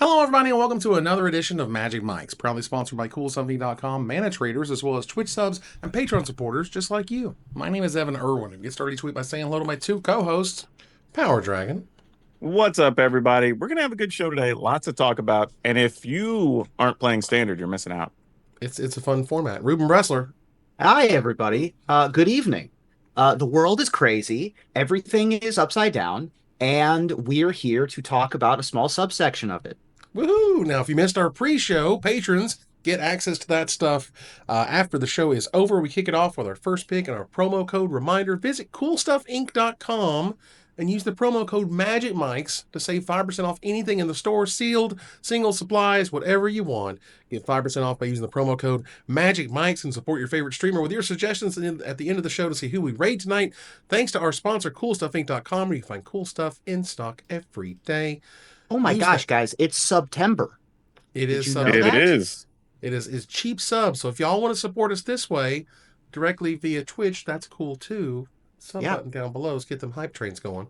Hello, everybody, and welcome to another edition of Magic Mics, proudly sponsored by CoolSomething.com, mana traders, as well as Twitch subs and Patreon supporters just like you. My name is Evan Irwin, and get started each week by saying hello to my two co-hosts, PowrDragn. What's up, everybody? We're going to have a good show today. Lots to talk about. And if you aren't playing Standard, you're missing out. It's a fun format. Reuben Bressler. Hi, everybody. Good evening. The world is crazy. Everything is upside down, and we're here to talk about a small subsection of it. Woohoo! Now, if you missed our pre-show, patrons get access to that stuff after the show is over. We kick it off with our first pick and our promo code reminder. Visit CoolStuffInc.com and use the promo code MagicMics to save 5% off anything in the store, sealed, single supplies, whatever you want. Get 5% off by using the promo code MagicMics and support your favorite streamer with your suggestions at the end of the show to see who we raid tonight. Thanks to our sponsor, CoolStuffInc.com, where you can find cool stuff in stock every day. Oh my gosh, guys, it's September. It is It is. It is cheap subs. So if y'all want to support us this way, directly via Twitch, that's cool too. Button down below. Let's get them hype trains going,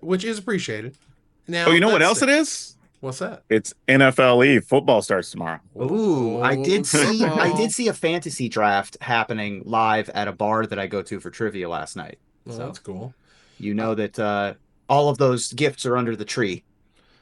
which is appreciated. Now, Oh, you know what else it is? What's that? It's NFL Football starts tomorrow. Ooh, I did see a fantasy draft happening live at a bar that I go to for trivia last night. Oh, that's cool. You know that all of those gifts are under the tree.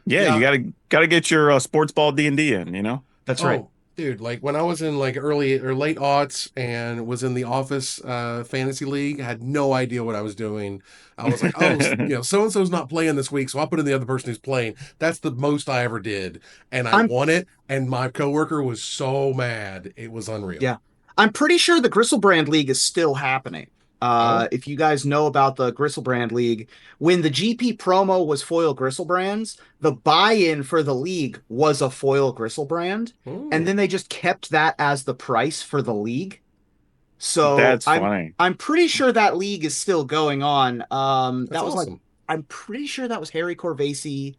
Yeah, you gotta get your sports ball D&D in, you know? That's right. Dude, like when I was in like early or late aughts and was in the office fantasy league, I had no idea what I was doing. I was like, oh, so-and-so's not playing this week, so I'll put in the other person who's playing. That's the most I ever did. And I won it, and my coworker was so mad. It was unreal. Yeah. I'm pretty sure the Gristlebrand League is still happening. If you guys know about the Gristlebrand League, when the GP promo was foil Gristlebrands, the buy-in for the league was a foil Gristlebrand, and then they just kept that as the price for the league. So that's funny. I'm pretty sure that league is still going on. That was awesome. like, I'm pretty sure that was Harry Corvasi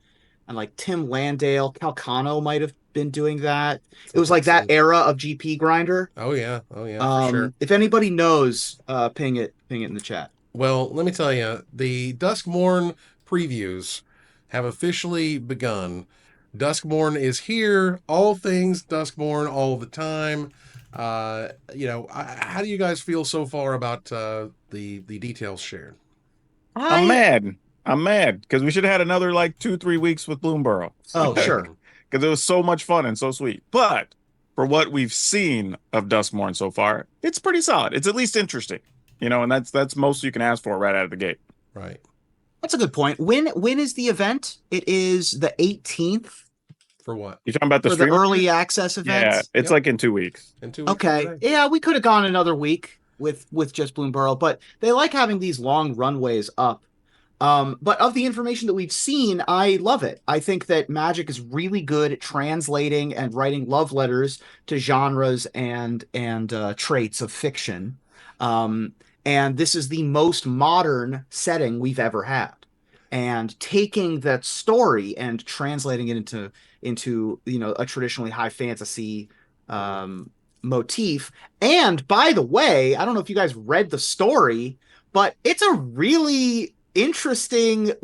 and like Tim Landale. Calcano might have been doing that. It was like that era of GP grinder. Oh yeah, for sure. If anybody knows, ping it in the chat. Well, let me tell you, the Duskmourn previews have officially begun. Duskmourn is here. All things Duskmourn all the time. How do you guys feel so far about the details shared? I'm mad because we should have had another like 2-3 weeks with Bloomborough. Oh, sure. Because it was so much fun and so sweet. But for what we've seen of Duskmourn so far, it's pretty solid. It's at least interesting, and that's most you can ask for right out of the gate. Right. That's a good point. When is the event? It is the 18th. For what? You're talking about the early access event? Yeah, it's like in 2 weeks. In 2 weeks. Okay. Yeah, we could have gone another week with just Bloomborough, but they like having these long runways up. But of the information that we've seen, I love it. I think that Magic is really good at translating and writing love letters to genres and traits of fiction. And this is the most modern setting we've ever had. And taking that story and translating it into a traditionally high fantasy motif. And by the way, I don't know if you guys read the story, but it's a really interesting it's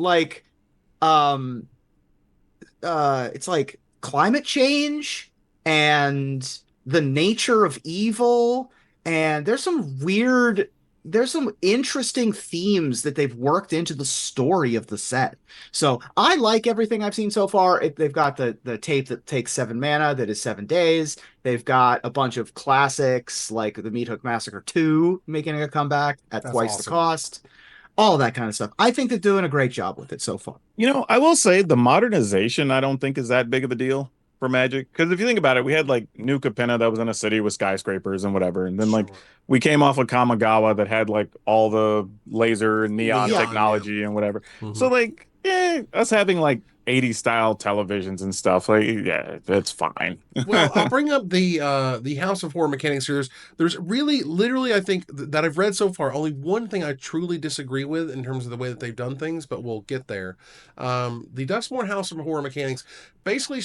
like climate change and the nature of evil, and there's some interesting themes that they've worked into the story of the set. So I like everything I've seen so far. They've got the tape that takes 7 mana that is 7 days. They've got a bunch of classics like the Meat Hook Massacre 2 making a comeback at twice the cost. All that kind of stuff. I think they're doing a great job with it so far. I will say the modernization I don't think is that big of a deal for Magic. Because if you think about it, we had like New Capenna that was in a city with skyscrapers and whatever. And then like we came off of Kamigawa that had like all the laser and neon technology and whatever. Mm-hmm. So like, us having like 80s style televisions and stuff, like, yeah, that's fine. Well, I'll bring up the House of Horror Mechanics series. There's really, literally, I think that I've read so far, only one thing I truly disagree with in terms of the way that they've done things, but we'll get there. The Duskmourn House of Horror Mechanics basically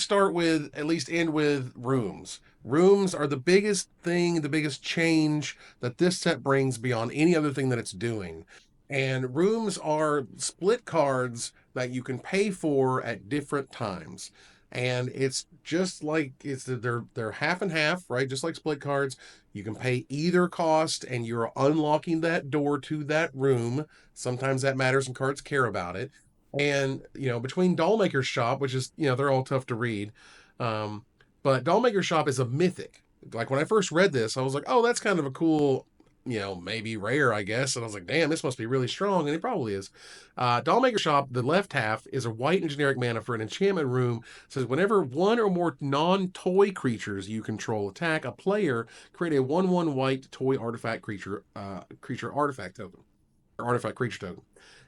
end with rooms. Rooms are the biggest thing, the biggest change that this set brings beyond any other thing that it's doing. And rooms are split cards that you can pay for at different times. And it's just like they're half and half, right? Just like split cards. You can pay either cost, and you're unlocking that door to that room. Sometimes that matters, and cards care about it. And between Dollmaker's Shop, which is they're all tough to read, um, but Dollmaker's Shop is a mythic. Like when I first read this, I was like, oh, that's kind of a cool, maybe rare, I guess. And I was like, damn, this must be really strong, and it probably is. Dollmaker Shop, the left half, is a white and generic mana for an enchantment room. It says whenever one or more non-toy creatures you control attack a player, create a 1/1 white toy artifact creature artifact token. Or artifact creature token.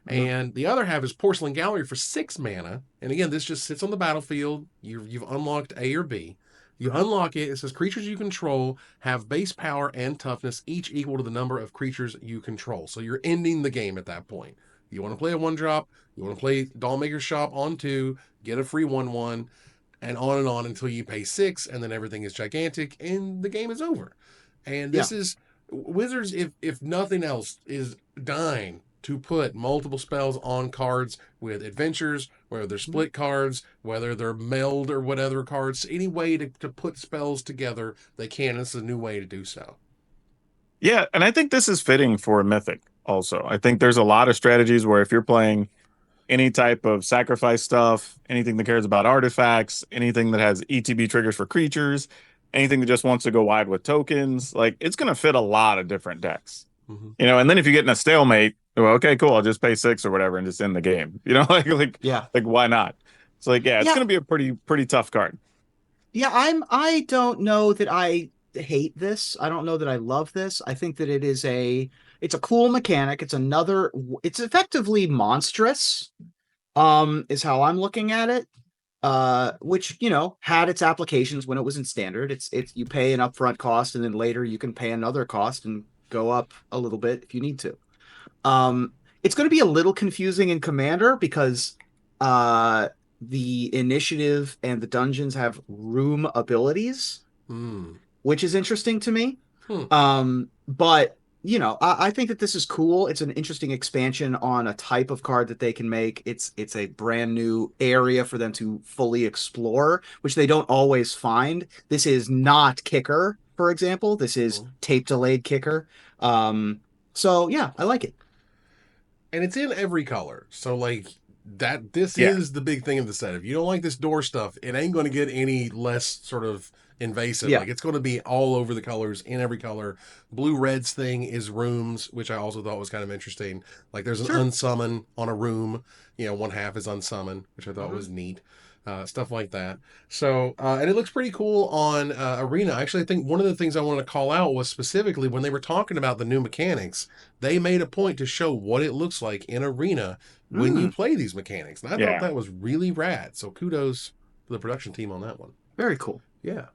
And the other half is Porcelain Gallery for 6 mana. And again, this just sits on the battlefield. You've unlocked A or B. You unlock it. It says creatures you control have base power and toughness, each equal to the number of creatures you control. So you're ending the game at that point. You want to play a 1-drop. You want to play Dollmaker's Shop on 2, get a free 1/1, and on until you pay 6, and then everything is gigantic, and the game is over. And this is Wizards, if nothing else, is dying to put multiple spells on cards with adventures, whether they're split cards, whether they're meld or whatever cards, any way to put spells together they can. It's a new way to do so. Yeah, and I think this is fitting for Mythic also. I think there's a lot of strategies where if you're playing any type of sacrifice stuff, anything that cares about artifacts, anything that has ETB triggers for creatures, anything that just wants to go wide with tokens, like it's going to fit a lot of different decks. And then if you get in a stalemate, well, okay, cool, I'll just pay 6 or whatever and just end the game. Like why not? It's like, it's going to be a pretty tough card. Yeah, I don't know that I hate this. I don't know that I love this. I think that it's a cool mechanic. It's effectively monstrous, is how I'm looking at it. Which had its applications when it was in standard. It's you pay an upfront cost, and then later you can pay another cost and go up a little bit if you need to. It's going to be a little confusing in Commander because the initiative and the dungeons have room abilities, which is interesting to me. But I think that this is cool. It's an interesting expansion on a type of card that they can make. It's a brand new area for them to fully explore, which they don't always find. This is not Kicker, for example. This is tape delayed Kicker. So yeah, I like it. And it's in every color. So like this is the big thing of the set. If you don't like this door stuff, it ain't going to get any less sort of invasive. Like it's going to be all over the colors, in every color. Blue Red's thing is rooms, which I also thought was kind of interesting. Like there's an unsummon on a room. One half is unsummon, which I thought was neat. Stuff like that. So, and it looks pretty cool on Arena. Actually, I think one of the things I wanted to call out was specifically when they were talking about the new mechanics, they made a point to show what it looks like in Arena when you play these mechanics. And I thought that was really rad. So kudos to the production team on that one. Very cool. Yeah.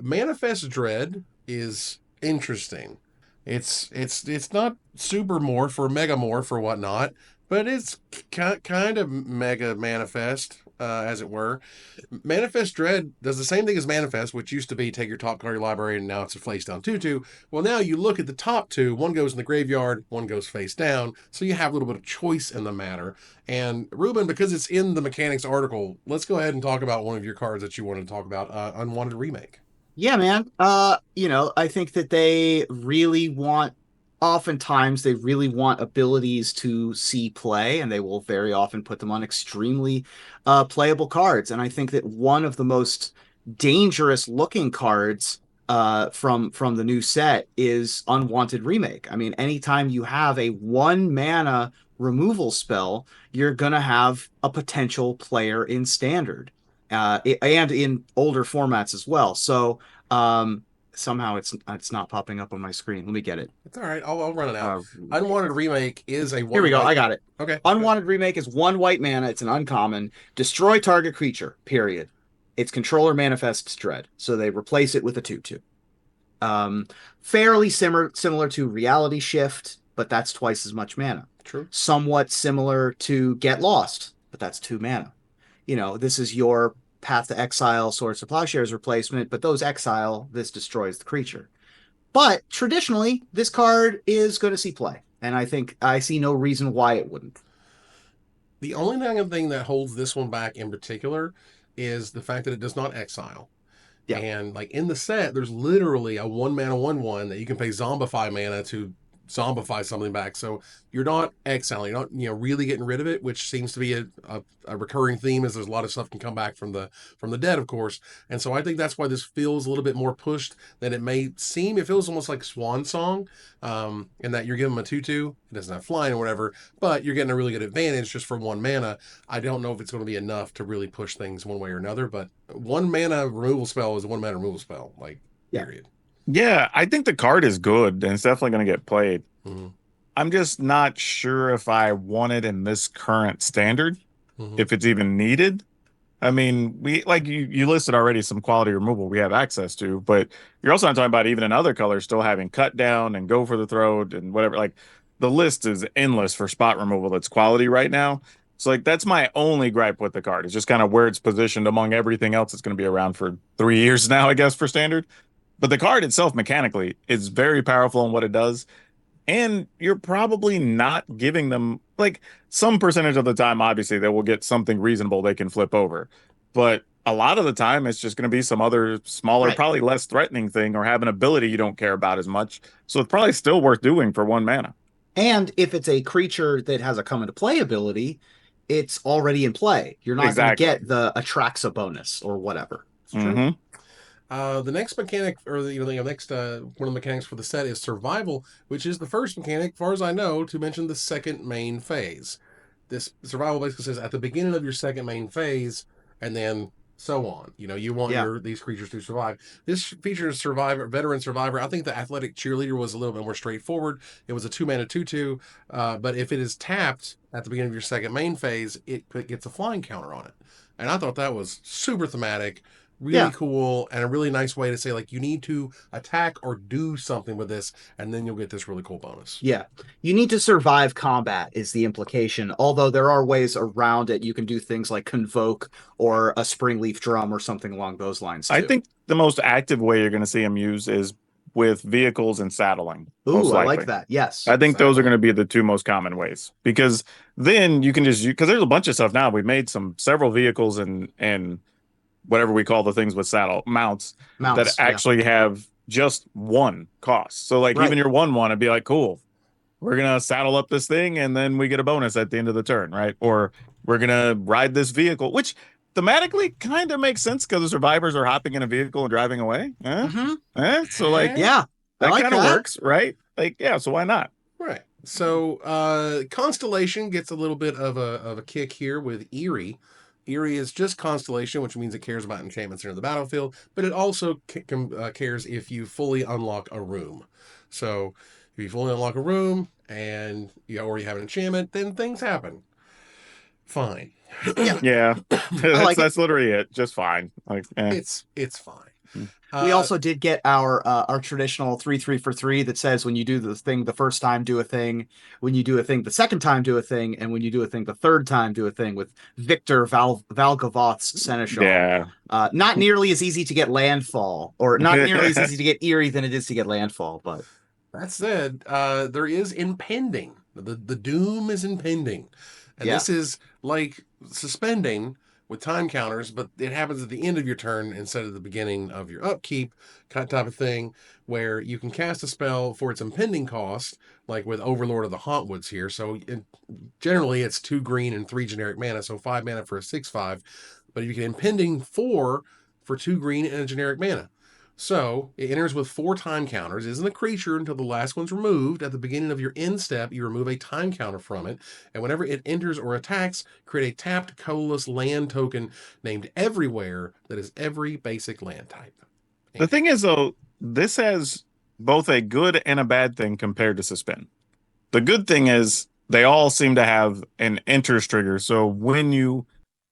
Manifest Dread is interesting. It's not super morph or mega morph or whatnot, but it's kind of mega manifest, as it were. Manifest Dread does the same thing as Manifest, which used to be take your top card of your library, and now it's a face down 2/2. Well, now you look at the top 2, one goes in the graveyard, one goes face down, so you have a little bit of choice in the matter. And Reuben, because it's in the mechanics article, let's go ahead and talk about one of your cards that you wanted to talk about, Unwanted Remake. Yeah, man. I think that oftentimes they really want abilities to see play, and they will very often put them on extremely playable cards. And I think that one of the most dangerous looking cards from the new set is Unwanted Remake. I mean, anytime you have a 1 mana removal spell, you're gonna have a potential player in standard. And in older formats as well. So somehow it's not popping up on my screen. Let me get it. It's all right. I'll run it out. Unwanted Remake is a Here we go. I got it. Okay. Unwanted Remake is 1 white mana. It's an uncommon. Destroy target creature. Period. Its controller manifests Dread, so they replace it with a 2/2. Fairly similar to Reality Shift, but that's twice as much mana. True. Somewhat similar to Get Lost, but that's 2 mana. This is your Path to Exile, Swords to Plowshares replacement, but those exile, this destroys the creature. But traditionally, this card is going to see play, and I think I see no reason why it wouldn't. The only thing that holds this one back in particular is the fact that it does not exile. Yeah. And like in the set, there's literally a 1-mana 1/1 that you can pay Zombify mana to zombify something back. So you're not exiling, you're not really getting rid of it, which seems to be a recurring theme. Is there's a lot of stuff can come back from the dead, of course. And so I think that's why this feels a little bit more pushed than it may seem. It feels almost like Swan Song, in that you're giving them a 2/2. It doesn't have flying or whatever, but you're getting a really good advantage just for 1 mana. I don't know if it's going to be enough to really push things one way or another, but 1 mana removal spell is a 1 mana removal spell, like, period. Yeah, I think the card is good and it's definitely going to get played. Mm-hmm. I'm just not sure if I want it in this current standard, if it's even needed. I mean, we like you listed already some quality removal we have access to, but you're also not talking about even in other colors still having cut down and go for the throat and whatever. Like the list is endless for spot removal that's quality right now. So like that's my only gripe with the card. It's just kind of where it's positioned among everything else that's going to be around for 3 years now, I guess, for standard. But the card itself mechanically is very powerful in what it does. And you're probably not giving them like some percentage of the time, obviously, they will get something reasonable they can flip over. But a lot of the time, it's just going to be some other smaller, probably less threatening thing or have an ability you don't care about as much. So it's probably still worth doing for 1 mana. And if it's a creature that has a come into play ability, it's already in play. You're not going to get the Atraxa bonus or whatever. It's true. The next mechanic, or the next one of the mechanics for the set is Survival, which is the first mechanic, as far as I know, to mention the second main phase. This Survival basically says at the beginning of your second main phase, and then so on. You want these creatures to survive. This features veteran survivor. I think the athletic cheerleader was a little bit more straightforward. It was a 2-mana 2/2, but if it is tapped at the beginning of your second main phase, it gets a flying counter on it. And I thought that was super thematic. Really cool, and a really nice way to say, like, you need to attack or do something with this, and then you'll get this really cool bonus. Yeah. You need to survive combat is the implication, although there are ways around it. You can do things like Convoke or a Springleaf Drum or something along those lines, too. I think the most active way you're going to see them used is with vehicles and saddling. Ooh, I like that. Yes. I think those are going to be the 2 most common ways, because then you can just because there's a bunch of stuff now. We've made several vehicles and whatever we call the things with saddle mounts that actually have just 1 cost. So like even your 1/1, it'd be like, cool, we're gonna saddle up this thing and then we get a bonus at the end of the turn, right? Or we're gonna ride this vehicle, which thematically kind of makes sense because the survivors are hopping in a vehicle and driving away. So like that kind of works, right? Like so why not? Right. So Constellation gets a little bit of a kick here with Eerie. Eerie is just Constellation, which means it cares about enchantments near the battlefield, but it also cares if you fully unlock a room. So if you fully unlock a room and or you have an enchantment, then things happen. Fine. That's literally it. Just fine. Like it's fine. We also did get our traditional 3/3 for 3 that says when you do the thing the first time, do a thing. When you do a thing the second time, do a thing. And when you do a thing the third time, do a thing with Victor Valgavoth's Seneschal. Yeah. Not nearly as easy to get landfall, or not nearly as easy to get Eerie than it is to get landfall. But that said, there is impending. The doom is impending. And this is like suspending with time counters, but it happens at the end of your turn instead of the beginning of your upkeep type of thing, where you can cast a spell for its impending cost, like with Overlord of the Hauntwoods here. So generally it's 2 green and 3 generic mana, so 5 mana for a 6/5. But you can impending 4 for 2 green and a generic mana. So it enters with 4 time counters, isn't a creature until the last one's removed. At the beginning of your end step, you remove a time counter from it, and whenever it enters or attacks, create a tapped colorless land token named Everywhere that is every basic land type. The thing is, though, this has both a good and a bad thing compared to Suspend. The good thing is they all seem to have an enters trigger, so when you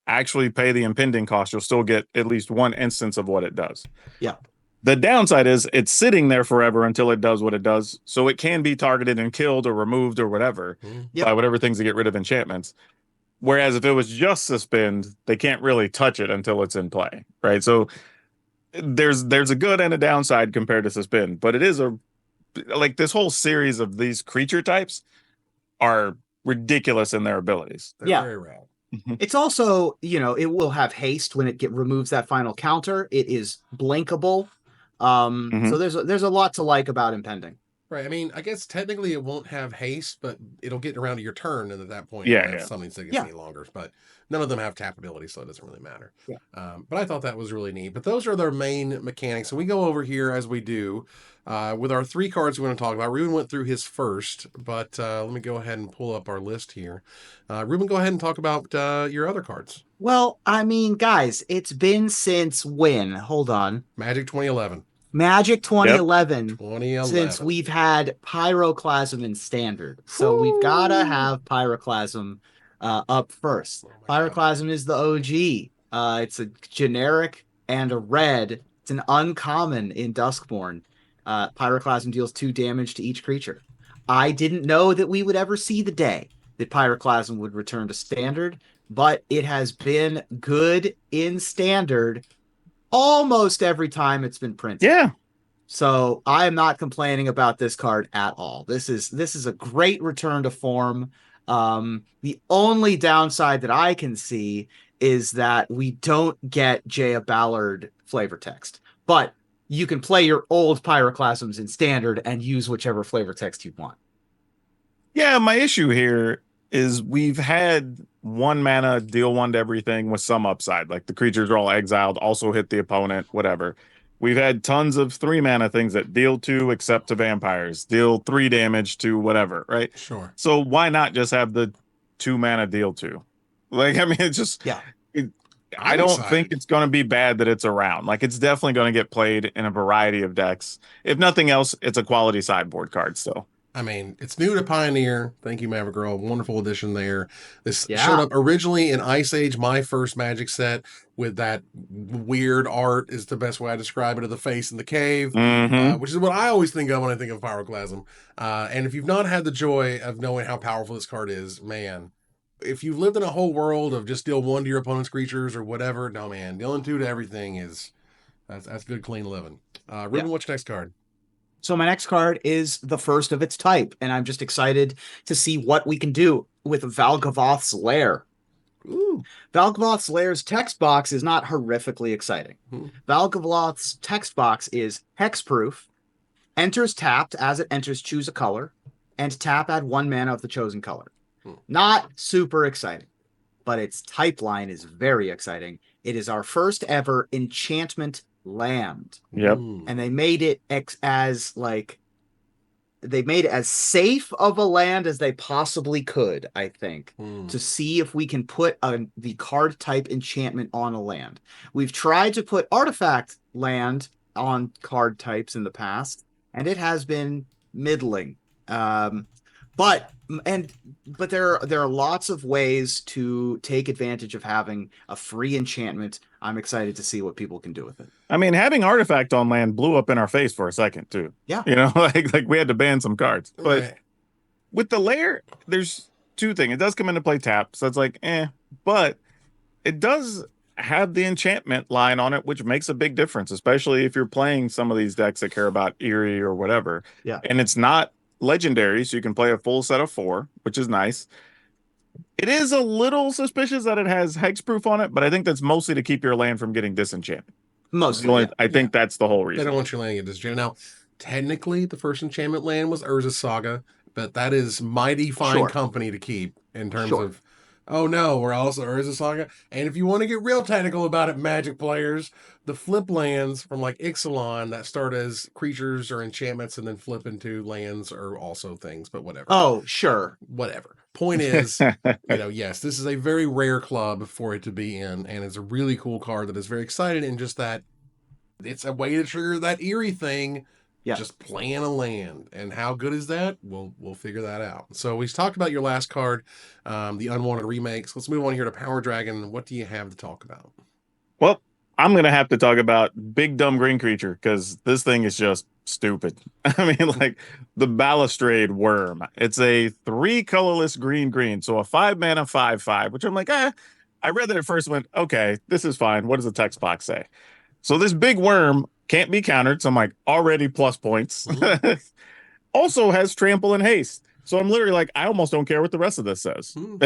actually pay the impending cost, you'll still get at least 1 instance of what it does. Yeah. The downside is it's sitting there forever until it does what it does. So it can be targeted and killed or removed or whatever by whatever things to get rid of enchantments. Whereas if it was just Suspend, they can't really touch it until it's in play, right? So there's a good and a downside compared to Suspend, but it is like this whole series of these creature types are ridiculous in their abilities. They're very rad. It's also, it will have haste when it removes that final counter. It is blinkable. So there's a lot to like about Impending. Right. I mean, I guess technically it won't have haste, but it'll get around to your turn, and at that point, Yeah, you'll have yeah. something that gets Yeah. any longer. But none of them have tap ability, so it doesn't really matter. Yeah. But I thought that was really neat. But those are their main mechanics. And we go over here as we do with our 3 cards we want to talk about. Reuben went through his first, but let me go ahead and pull up our list here. Reuben, go ahead and talk about your other cards. Well, I mean, guys, it's been since when? Hold on. Magic 2011. Magic 2011, 2011. since we've had Pyroclasm in Standard. So we've got to have Pyroclasm up first. Pyroclasm is the OG. It's a generic and a red. It's an uncommon in Duskmourn. Pyroclasm deals 2 damage to each creature. I didn't know that we would ever see the day that Pyroclasm would return to Standard, but it has been good in Standard almost every time it's been printed. Yeah. So I am not complaining about this card at all. This is a great return to form. The only downside that I can see is that we don't get Jaya Ballard flavor text. But you can play your old Pyroclasms in Standard and use whichever flavor text you want. Yeah, my issue here is we've had 1 mana deal 1 to everything with some upside. Like the creatures are all exiled, also hit the opponent, whatever. We've had tons of 3 mana things that deal 2 except to vampires, deal 3 damage to whatever, right? Sure. So why not just have the 2 mana deal 2? Like, I mean, it's just, yeah. I don't think it's going to be bad that it's around. Like, it's definitely going to get played in a variety of decks. If nothing else, it's a quality sideboard card still. I mean, it's new to Pioneer. Thank you, Maverick Girl. Wonderful addition there. This showed up originally in Ice Age, my first Magic set, with that weird art is the best way I describe it, of the face in the cave, which is what I always think of when I think of Pyroclasm. And if you've not had the joy of knowing how powerful this card is, man, if you've lived in a whole world of just deal 1 to your opponent's creatures or whatever, no, man, dealing 2 to everything that's good, clean living. Reuben, what's your next card? So my next card is the first of its type, and I'm just excited to see what we can do with Valgavoth's Lair. Ooh. Valgavoth's Lair's text box is not horrifically exciting. Valgavoth's text box is hexproof, enters tapped. As it enters, choose a color, and tap, add 1 mana of the chosen color. Not super exciting, but its type line is very exciting. It is our first ever enchantment land. Yep. And they made it as safe of a land as they possibly could, I think, to see if we can put the card type enchantment on a land. We've tried to put artifact land on card types in the past, and it has been middling. But there are lots of ways to take advantage of having a free enchantment. I'm excited to see what people can do with it. I mean, having artifact on land blew up in our face for a second too. Yeah. Like we had to ban some cards. But with the Lair, there's 2 things. It does come into play tap, so it's like, but it does have the enchantment line on it, which makes a big difference, especially if you're playing some of these decks that care about Eerie or whatever. Yeah. And it's not legendary, so you can play a full set of 4, which is nice. It is a little suspicious that it has hexproof on it, but I think that's mostly to keep your land from getting disenchanted. Mostly. I think that's the whole reason. They don't want your land to get disenchanted. Now, technically, the first enchantment land was Urza's Saga, but that is mighty fine company to keep in terms of, oh no, we're also Urza's Saga. And if you want to get real technical about it, Magic players, the flip lands from like Ixalan that start as creatures or enchantments and then flip into lands are also things, but whatever. Oh, sure. Whatever. Point is, yes, this is a very rare club for it to be in, and it's a really cool card that is very excited in just that it's a way to trigger that Eerie thing. Yeah. Just playing a land. And how good is that? We'll figure that out. So we talked about your last card, the Unwanted Remakes. Let's move on here to PowrDragn. What do you have to talk about? Well, I'm going to have to talk about Big Dumb Green Creature because this thing is just stupid. I mean, like the Balustrade Wurm. It's a 3 colorless green, so a 5 mana 5/5, which I'm like, I read that at first and went, okay, this is fine. What does the text box say? So this big worm can't be countered, so I'm like, already plus points. Also has trample and haste. So I'm literally like, I almost don't care what the rest of this says. Hmm.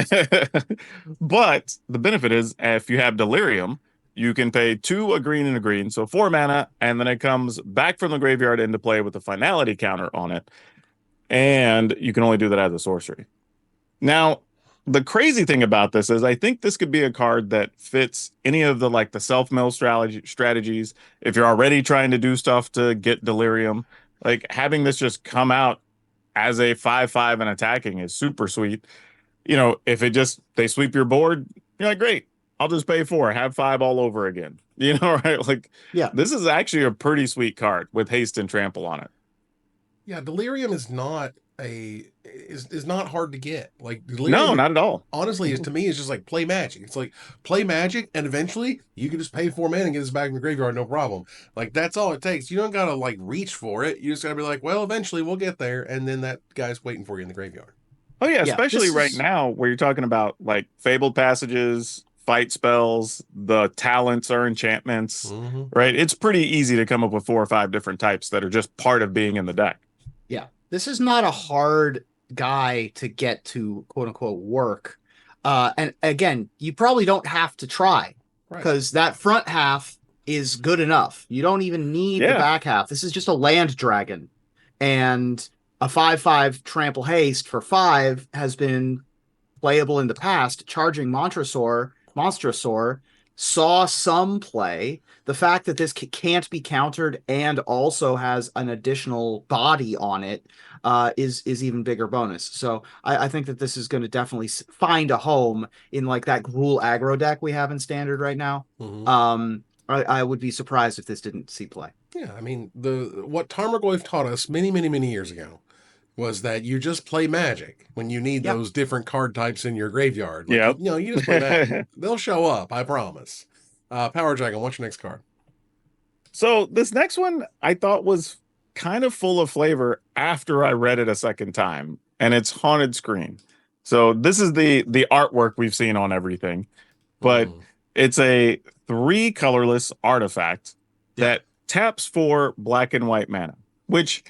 But the benefit is if you have Delirium, you can pay 2 a green and a green, so 4 mana, and then it comes back from the graveyard into play with a finality counter on it. And you can only do that as a sorcery. Now, the crazy thing about this is I think this could be a card that fits any of the like the self-mill strategies. If you're already trying to do stuff to get Delirium, like having this just come out as a 5/5 and attacking is super sweet. You know, if it just they sweep your board, you're like, great, I'll just pay 4, have 5 all over again. You know, right? Like, Yeah. this is actually a pretty sweet card with haste and trample on it. Yeah, Delirium is not not hard to get. Like Delirium, No, not at all. honestly, is to me is just like play Magic. It's like play Magic, and eventually you can just pay 4 mana and get this back in the graveyard, no problem. Like that's all it takes. You don't gotta like reach for it. You just gotta be like, well, eventually we'll get there, and then that guy's waiting for you in the graveyard. Oh yeah, Yeah, especially this right is- now where you're talking about like fabled passages, fight spells, the talents are enchantments, right? It's pretty easy to come up with 4 or 5 different types that are just part of being in the deck. Yeah. This is not a hard guy to get to quote unquote work. And again, you probably don't have to try Right. because that front half is good enough. You don't even need the Yeah. back half. This is just a land dragon. And a 5/5 trample haste for 5 has been playable in the past. Charging Monstrosaur saw some play. The fact that this can't be countered and also has an additional body on it is even bigger bonus. So I think that this is going to definitely find a home in like that Gruul aggro deck we have in standard right now. I would be surprised if this didn't see play. Yeah, I mean what Tarmogoyf taught us many, many, many years ago was that you just play Magic when you need Yep. those different card types in your graveyard. Like, Yep. you know, you just play Magic. They'll show up, I promise. PowrDragn, what's your next card? So this next one I thought was kind of full of flavor after I read it a second time, and it's Haunted Screen. So this is the artwork we've seen on everything, but it's a 3 colorless artifact that taps for black and white mana, which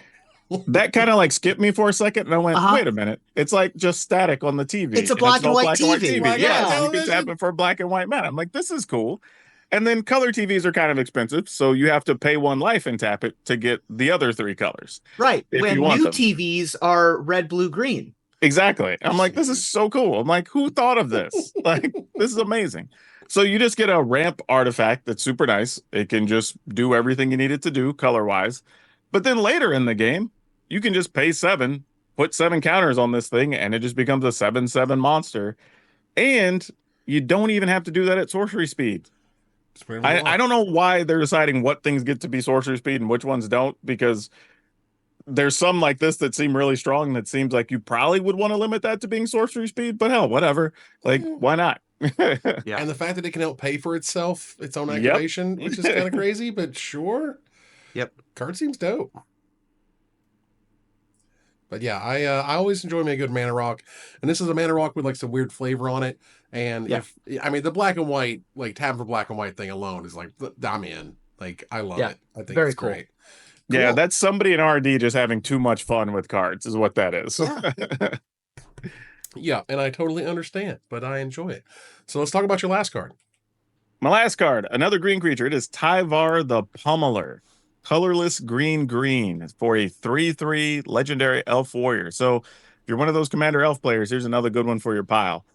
that kind of like skipped me for a second, and I went, wait a minute, it's like just static on the TV. It's a black and white TV. Yeah, so you television. can tap it for black and white mana. I'm like, this is cool. And then color TVs are kind of expensive, so you have to pay 1 life and tap it to get the other 3 colors. Right. If When you want new them. TVs are red, blue, green. Exactly. I'm like, this is so cool. I'm like, who thought of this? Like, this is amazing. So you just get a ramp artifact that's super nice. It can just do everything you need it to do color-wise. But then later in the game, you can just pay 7, put 7 counters on this thing, and it just becomes a 7/7 monster. And you don't even have to do that at sorcery speed. I don't know why they're deciding what things get to be sorcery speed and which ones don't, because there's some like this that seem really strong that seems like you probably would want to limit that to being sorcery speed, but hell, whatever. Like, why not? Yeah. And the fact that it can help pay for itself, its own Yep. activation, which is kind of crazy, but sure. Yep. Card seems dope. But yeah, I always enjoy me a good mana rock, and this is a mana rock with like some weird flavor on it. And Yeah. the black and white, like tab for black and white thing alone is like I'm in. Like I love Yeah. it. I think Very it's cool. great. Yeah, Cool. that's somebody in RD just having too much fun with cards is what that is. Yeah. Yeah, and I totally understand, but I enjoy it. So let's talk about your last card. My last card, another green creature. It is Tyvar the Pummeler. Colorless green for a 3/3 legendary elf warrior. So if you're one of those commander elf players, here's another good one for your pile.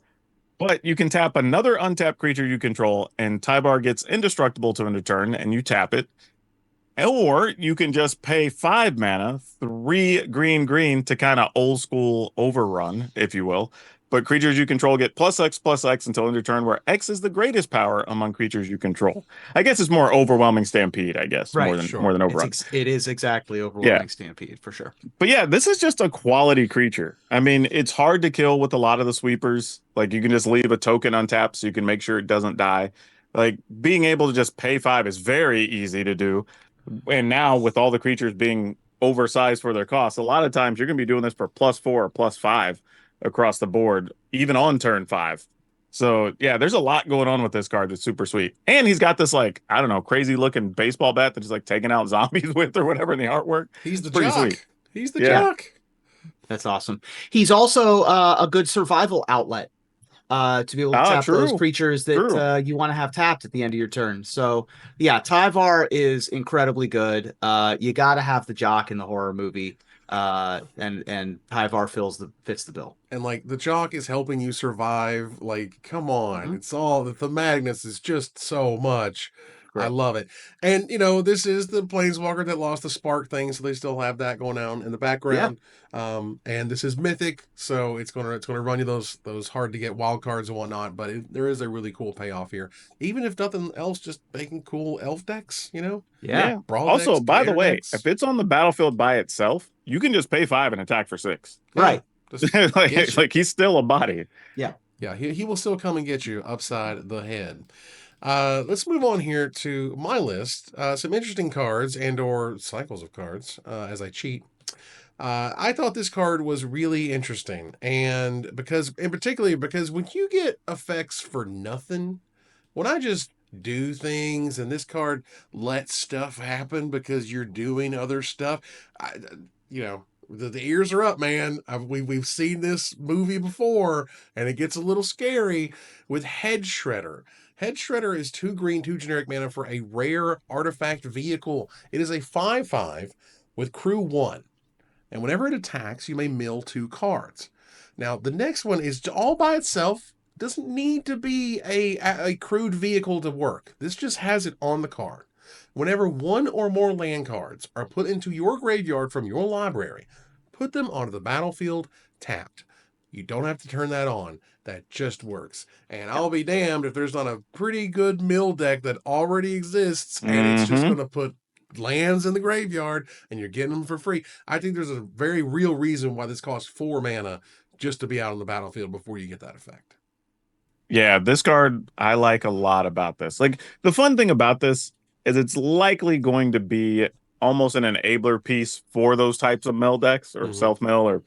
But you can tap another untapped creature you control, and Tyvar gets indestructible to end a turn, and you tap it. Or you can just pay 5 mana, 3 green to kind of old school overrun, if you will. But creatures you control get +X until end of turn, where X is the greatest power among creatures you control. I guess it's more overwhelming Stampede, I guess, Right, more than overrun. It is exactly overwhelming Stampede for sure. But yeah, this is just a quality creature. I mean, it's hard to kill with a lot of the sweepers. Like, you can just leave a token untapped so you can make sure it doesn't die. Like, being able to just pay 5 is very easy to do. And now, with all the creatures being oversized for their cost, a lot of times you're going to be doing this for +4 or +5 across the board, even on turn 5. So yeah, there's a lot going on with this card that's super sweet. And he's got this, like, I don't know, crazy looking baseball bat that he's like taking out zombies with or whatever in the artwork. He's the Pretty jock. sweet. He's the Yeah. jock. That's awesome. He's also a good survival outlet to be able to tap those creatures that you want to have tapped at the end of your turn. So yeah, Tyvar is incredibly good. You got to have the jock in the horror movie, and Tyvar fits the bill. And like the jock is helping you survive. Like, come on, it's all the Magnus is just so much. Great. I love it. And this is the Planeswalker that lost the spark thing, so they still have that going on in the background. Yeah. And this is Mythic, so it's gonna run you those hard to get wild cards and whatnot. But there is a really cool payoff here, even if nothing else, just making cool elf decks. Yeah. Also, decks, by the way, decks. If it's on the battlefield by itself, you can just pay 5 and attack for 6. Right. like he's still a body. Yeah. Yeah. He will still come and get you upside the head. Let's move on here to my list. Some interesting cards or cycles of cards as I cheat. I thought this card was really interesting, and particularly because when you get effects for nothing, when I just do things and this card lets stuff happen because you're doing other stuff, the ears are up, man. We've seen this movie before, and it gets a little scary with Hedge Shredder. Hedge Shredder is 2 green, 2 generic mana for a rare artifact vehicle. It is a 5/5 with crew 1. And whenever it attacks, you may mill 2 cards. Now, the next one is all by itself. Doesn't need to be a crewed vehicle to work. This just has it on the card. Whenever 1 or more land cards are put into your graveyard from your library, put them onto the battlefield tapped. You don't have to turn that on. That just works. And I'll be damned if there's not a pretty good mill deck that already exists and it's just going to put lands in the graveyard and you're getting them for free. I think there's a very real reason why this costs 4 mana just to be out on the battlefield before you get that effect. Yeah, this card I like a lot about this. Like, the fun thing about this is it's likely going to be almost an enabler piece for those types of mill decks or self-mill, or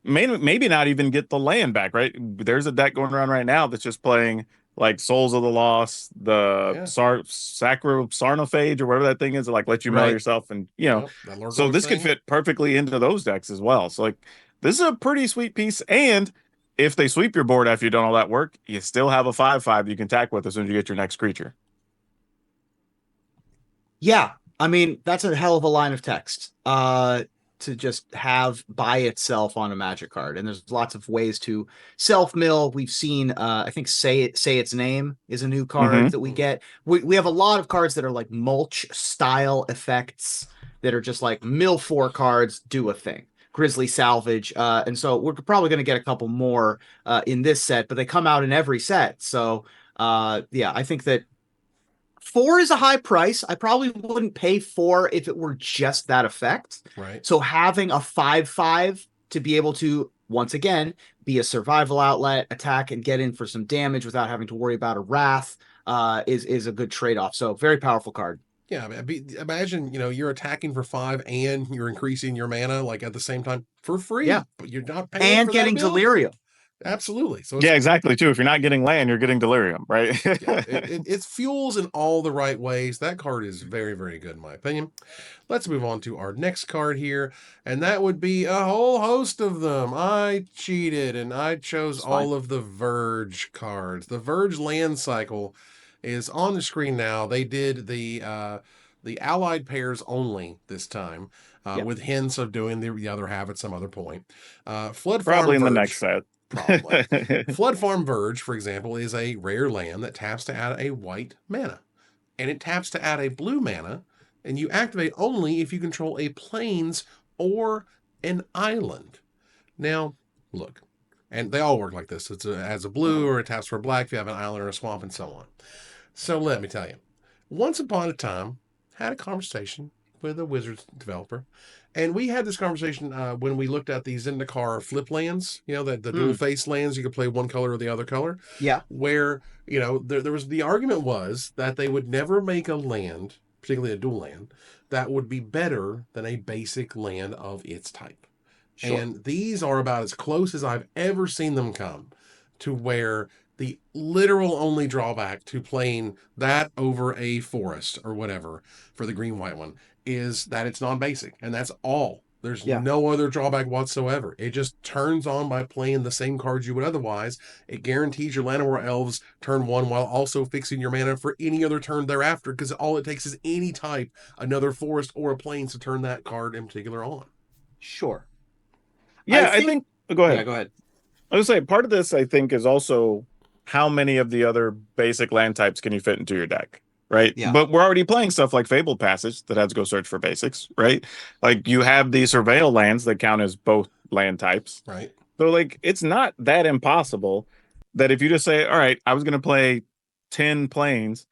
maybe not even get the land back, right? There's a deck going around right now that's just playing like Souls of the Lost, the Sarnophage or whatever that thing is, that like let you mill yourself, and so this could fit perfectly into those decks as well. So like, this is a pretty sweet piece, and if they sweep your board after you've done all that work, you still have a 5/5 you can attack with as soon as you get your next creature. Yeah, I mean, that's a hell of a line of text to just have by itself on a Magic card. And there's lots of ways to self-mill. We've seen, I think Say Its Name is a new card that we get. We have a lot of cards that are like mulch style effects that are just like mill 4 cards, do a thing. Grizzly Salvage. And so we're probably going to get a couple more in this set, but they come out in every set. So yeah, I think that 4 is a high price. I probably wouldn't pay 4 if it were just that effect. Right. So having a 5/5 to be able to, once again, be a survival outlet, attack and get in for some damage without having to worry about a wrath is a good trade-off. So very powerful card. Yeah, imagine, you're attacking for 5 and you're increasing your mana like at the same time for free. Yeah. But you're not paying and for getting that build? delirium. Absolutely. So yeah, exactly too. If you're not getting land, you're getting delirium, right? Yeah, it fuels in all the right ways. That card is very, very good in my opinion. Let's move on to our next card here, and that would be a whole host of them. I cheated and I chose all of the Verge cards. The Verge land cycle is on the screen now. They did the allied pairs only this time, with hints of doing the other half at some other point. Flood Farm probably in Verge, the next set. Probably. Flood Farm Verge, for example, is a rare land that taps to add a white mana. And it taps to add a blue mana, and you activate only if you control a plains or an island. Now, look, and they all work like this. It adds a blue, or it taps for a black if you have an island or a swamp, and so on. So let me tell you, once upon a time, had a conversation with a Wizards developer, and we had this conversation when we looked at the Zendikar flip lands, the dual face lands. You could play one color or the other color. Yeah. Where, there was the argument was that they would never make a land, particularly a dual land, that would be better than a basic land of its type. Sure. And these are about as close as I've ever seen them come to where the literal only drawback to playing that over a forest or whatever for the green-white one is that it's non-basic, and that's all. There's Yeah. no other drawback whatsoever. It just turns on by playing the same cards you would otherwise. It guarantees your Llanowar Elves turn 1 while also fixing your mana for any other turn thereafter, because all it takes is any type, another forest or a plains, to turn that card in particular on. Sure. Yeah, I think go ahead. Yeah, go ahead. I was say part of this, I think, is also how many of the other basic land types can you fit into your deck, right? Yeah. But we're already playing stuff like Fabled Passage that has to go search for basics, right? Like you have these Surveil lands that count as both land types. Right. So like it's not that impossible that if you just say, all right, I was going to play 10 planes,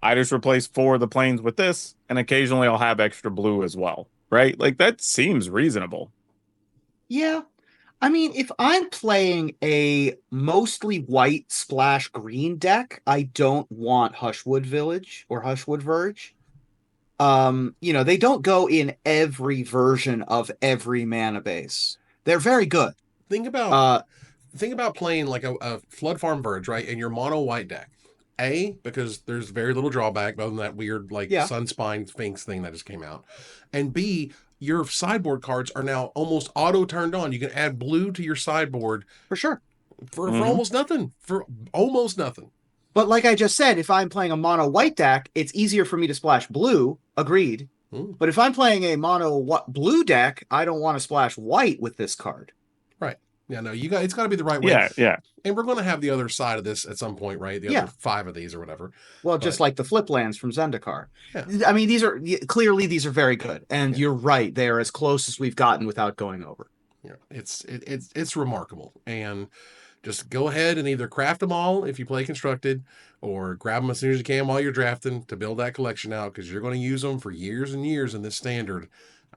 I just replace 4 of the planes with this, and occasionally I'll have extra blue as well, right? Like that seems reasonable. Yeah. I mean, if I'm playing a mostly white splash green deck, I don't want Hushwood Village or Hushwood Verge. They don't go in every version of every mana base. They're very good. Think about playing like a Flood Farm Verge, right, in your mono white deck. Because there's very little drawback other than that weird Sunspine Sphinx thing that just came out. And B, your sideboard cards are now almost auto turned on. You can add blue to your sideboard for sure. For almost nothing. For almost nothing. But like I just said, if I'm playing a mono white deck, it's easier for me to splash blue. Agreed. But if I'm playing a mono blue deck, I don't want to splash white with this card. Right. Yeah, no, it's got to be the right way. Yeah. And we're going to have the other side of this at some point, right? The other 5 of these or whatever. Well, just like the flip lands from Zendikar. Yeah. I mean, these are very good. And you're right. They are as close as we've gotten without going over. Yeah, it's remarkable. And just go ahead and either craft them all if you play Constructed, or grab them as soon as you can while you're drafting to build that collection out, because you're going to use them for years and years in this standard,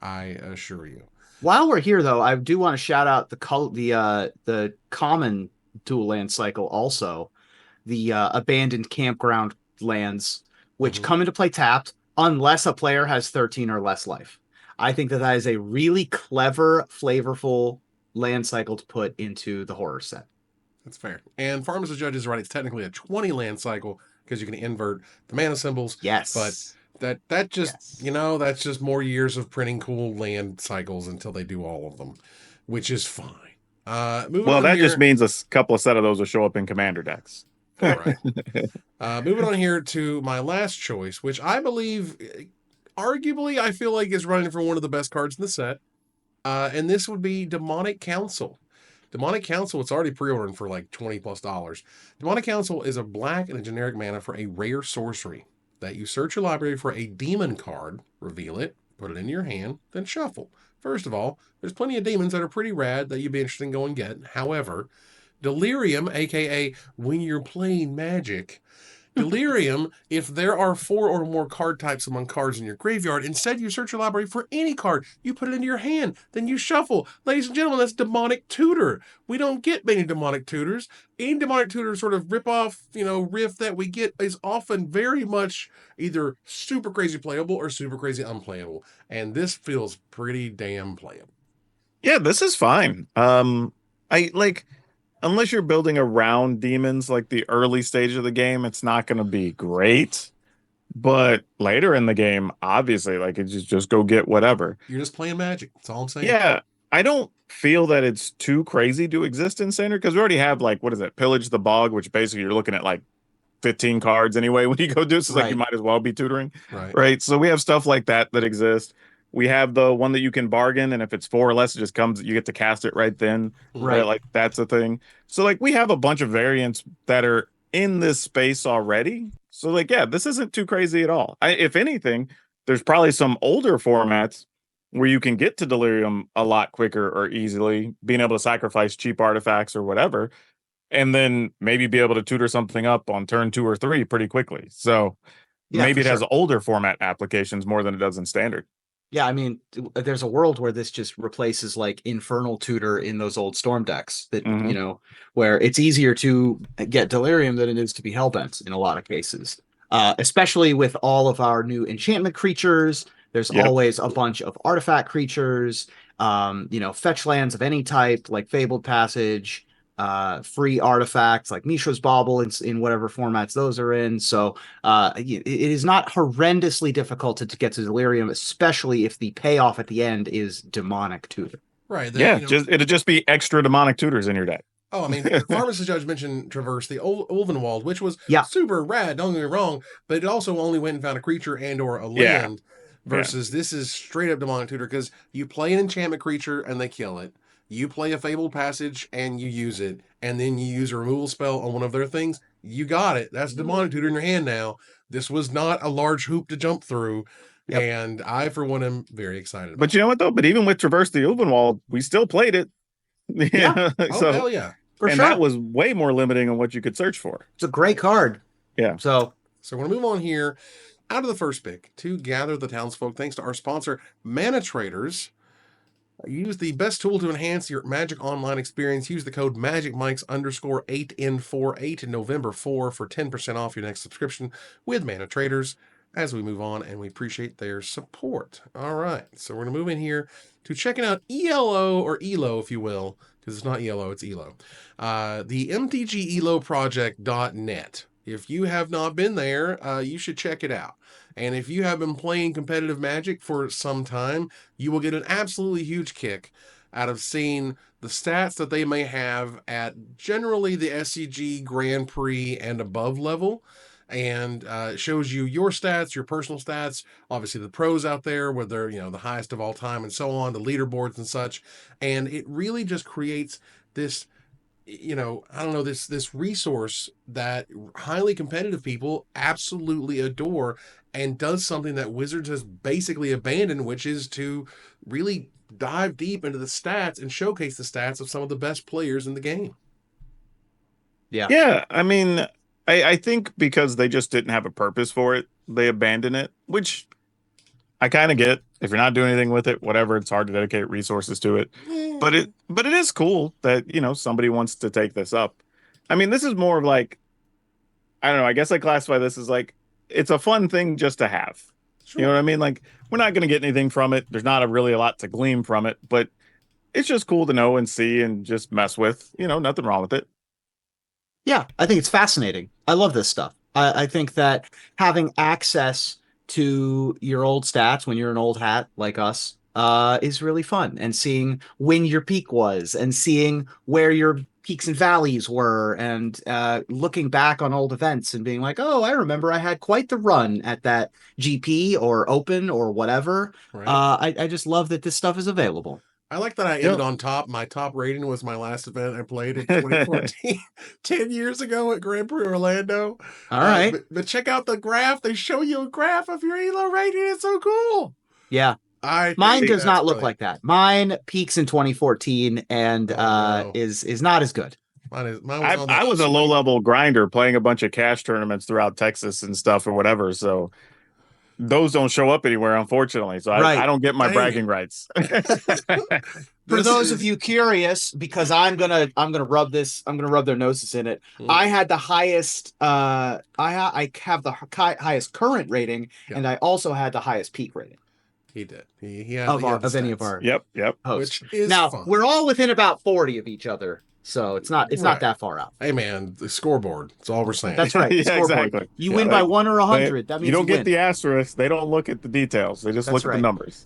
I assure you. While we're here, though, I do want to shout out the common dual land cycle, also the abandoned campground lands, which come into play tapped unless a player has 13 or less life. I think that is a really clever, flavorful land cycle to put into the horror set. That's fair. And Farmers and Judges, right, it's technically a 20 land cycle because you can invert the mana symbols. Yes. But that just, that's just more years of printing cool land cycles until they do all of them, which is fine. That just means a couple of set of those will show up in commander decks. All right. Moving on here to my last choice, which I believe, arguably, I feel like is running for one of the best cards in the set. And this would be Demonic Counsel. Demonic Counsel, it's already pre-ordering for like $20+. Demonic Counsel is a black and a generic mana for a rare sorcery that you search your library for a demon card, reveal it, put it in your hand, then shuffle. First of all, there's plenty of demons that are pretty rad that you'd be interested in going get. However, Delirium, aka when you're playing Magic, Delirium, if there are 4 or more card types among cards in your graveyard, instead you search your library for any card, you put it into your hand, then you shuffle. Ladies and gentlemen, that's Demonic Tutor. We don't get many Demonic Tutors. Any Demonic Tutor sort of rip-off, riff that we get is often very much either super crazy playable or super crazy unplayable. And this feels pretty damn playable. Yeah, this is fine. Unless you're building around demons, like the early stage of the game, it's not going to be great. But later in the game, obviously, it's just go get whatever. You're just playing Magic. That's all I'm saying. Yeah, I don't feel that it's too crazy to exist in Standard, because we already have, Pillage the Bog, which basically you're looking at 15 cards anyway when you go do. So you might as well be tutoring. Right. So we have stuff like that exists. We have the one that you can bargain, and if it's 4 or less, it just comes, you get to cast it right then. Right. That's a thing. So we have a bunch of variants that are in this space already. So this isn't too crazy at all. If anything, there's probably some older formats where you can get to Delirium a lot quicker or easily, being able to sacrifice cheap artifacts or whatever, and then maybe be able to tutor something up on turn 2 or 3 pretty quickly. So maybe it has older format applications more than it does in Standard. Yeah, I mean, there's a world where this just replaces Infernal Tutor in those old Storm decks that, where it's easier to get Delirium than it is to be Hellbent in a lot of cases. Especially with all of our new enchantment creatures. There's always a bunch of artifact creatures, fetch lands of any type, like Fabled Passage. free artifacts like Mishra's Bauble in whatever formats those are in. So it is not horrendously difficult to get to Delirium, especially if the payoff at the end is Demonic Tutor. Right. It'd just be extra demonic tutors in your deck. Oh, I mean, Pharmacist Judge mentioned Traverse the Ulvenwald, which was Yeah. super rad, don't get me wrong, but it also only went and found a creature and or a land versus this is straight up Demonic Tutor because you play an enchantment creature and they kill it. You play a Fabled Passage and you use it, and then you use a removal spell on one of their things. You got it. That's Demonic Tutor in your hand now. This was not a large hoop to jump through. Yep. And I, for one, am very excited. But you know what, though? But even with Traverse the Ulvenwald, we still played it. Yeah. Oh, hell yeah. That was way more limiting on what you could search for. It's a great card. Yeah. So we're going to move on here out of the first pick to gather the townsfolk. Thanks to our sponsor, Mana Traders. Use the best tool to enhance your Magic Online experience. Use the code MagicMikes_8N48 in November 4 for 10% off your next subscription with Mana Traders as we move on, and we appreciate their support. All right, so we're going to move in here to checking out ELO, or ELO, if you will, because it's not ELO, it's ELO. The mtgeloproject.net. If you have not been there, you should check it out. And if you have been playing competitive Magic for some time, you will get an absolutely huge kick out of seeing the stats that they may have at generally the SCG Grand Prix and above level. And it shows you your stats, your personal stats, obviously the pros out there where they're, the highest of all time and so on, the leaderboards and such. And it really just creates this, this resource that highly competitive people absolutely adore and does something that Wizards has basically abandoned, which is to really dive deep into the stats and showcase the stats of some of the best players in the game. Yeah. Yeah. I mean, I think because they just didn't have a purpose for it, they abandoned it, which I kind of get. If you're not doing anything with it, whatever, it's hard to dedicate resources to it. But it is cool that, somebody wants to take this up. I mean, this is more of like, I don't know, I guess I classify this as like, it's a fun thing just to have. Sure. You know what I mean? Like, we're not going to get anything from it. There's not really a lot to glean from it, but it's just cool to know and see and just mess with. Nothing wrong with it. Yeah, I think it's fascinating. I love this stuff. I think that having access to your old stats when you're an old hat like us is really fun, and seeing when your peak was and seeing where your peaks and valleys were, and looking back on old events and being like, oh, I remember I had quite the run at that GP or open or whatever. Right. I just love that this stuff is available. I like that I ended on top. My top rating was my last event I played in 2014, 10 years ago at Grand Prix Orlando. All right. But check out the graph. They show you a graph of your ELO rating. It's so cool. Yeah. Mine does not look like that. Mine peaks in 2014 and is not as good. I was a low-level grinder playing a bunch of cash tournaments throughout Texas and stuff or whatever, so those don't show up anywhere, unfortunately. So I don't get my bragging rights. For those of you curious, because I'm gonna rub their noses in it. I had the highest. I have the highest current rating, and I also had the highest peak rating. He did. He had of any of our yep hosts. Which is now fun. We're all within about 40 of each other. So it's not that far out. Hey man, the scoreboard. That's all we're saying. That's right. Yeah, exactly. You win by 1 or 100. That means you don't get win. The asterisk. They don't look at the details. They just look at the numbers.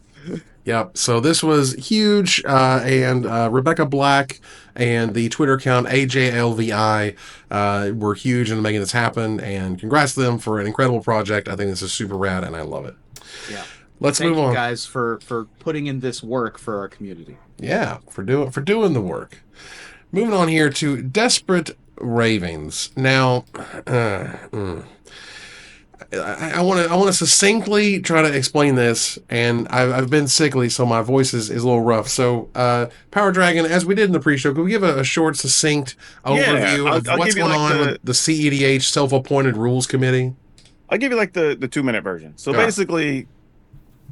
Yep. So this was huge, and Rebecca Black and the Twitter account AJLVI were huge in making this happen. And congrats to them for an incredible project. I think this is super rad, and I love it. Yeah. Let's move on. Thank you guys for putting in this work for our community. Yeah, for doing the work. Moving on here to Desperate Ravings. Now, I want to succinctly try to explain this, and I've been sickly, so my voice is a little rough. So, PowrDragn, as we did in the pre-show, can we give a short, succinct overview of what's going on with the cEDH Self-Appointed Rules Committee? I'll give you like the 2-minute version. So basically,